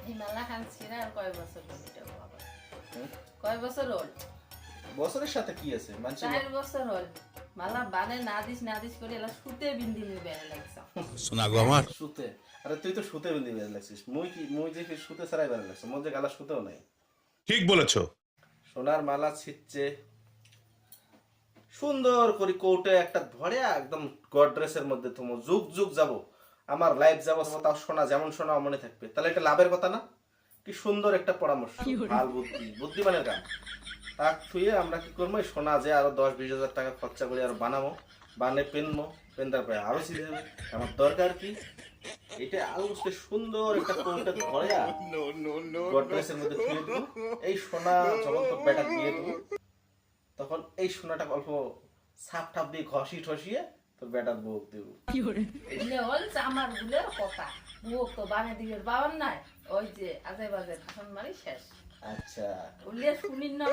এই মালা খান ছিঁড়া আর কয় বছর হলো এটা বাবা? কয় বছর হল? বছরের সাথে কি আছে? 4 বছর হল। মালা বানে না দিস করে এলা সুতে বিন্দি নিয়ে বেড়ে লাগছে। শোনা গো আমার সুতে? আরে তুই তো সুতে বেঁধে বেড়ে লাগছিস। মুই যে সুতে ছাড়াই বেড়ে লাগছে, মোর যে গালা সুতেও নাই। ঠিক বলেছো। সোনার মালা ছিটছে সুন্দর করে কোটে একটা ধরে একদম গডরেসের মধ্যে তুমি যুগ যুগ যাব, আমার লাইফ যাব, তাও সোনা যেমন সোনা মনে থাকবে। তাহলে এটা লাভের কথা না? কি সুন্দর একটা পরামর্শ, ভাল বুদ্ধি, বুদ্ধিমানের গান। তাক থুয়ে আমরা কি করবো, এই সোনা যে আরো 10-20 হাজার টাকা খরচা করে আরো বানাবো, পেনবো, পেনতার পরে আরো ছিঁড়ে যাবে। আমার দরকার কি, এটা আলুকে সুন্দর একটা কোটে ধরে গডরেসের মধ্যে থুয়ে দেবো। এই সোনা যখন তো বেটা দিয়ে দেবো, তখন এই সোনাটা অল্প সাপ টাপ দিয়ে ঘষি ঠসিয়ে তোর বেটার বউক দেবো। এলে হল আমার গুলের কথা। বুক তো বানে দিবের বাবার নাই, ওই যে আজে বাজে ভাষণ মারি শেষ। আচ্ছা, উলিয়া শুনির নাম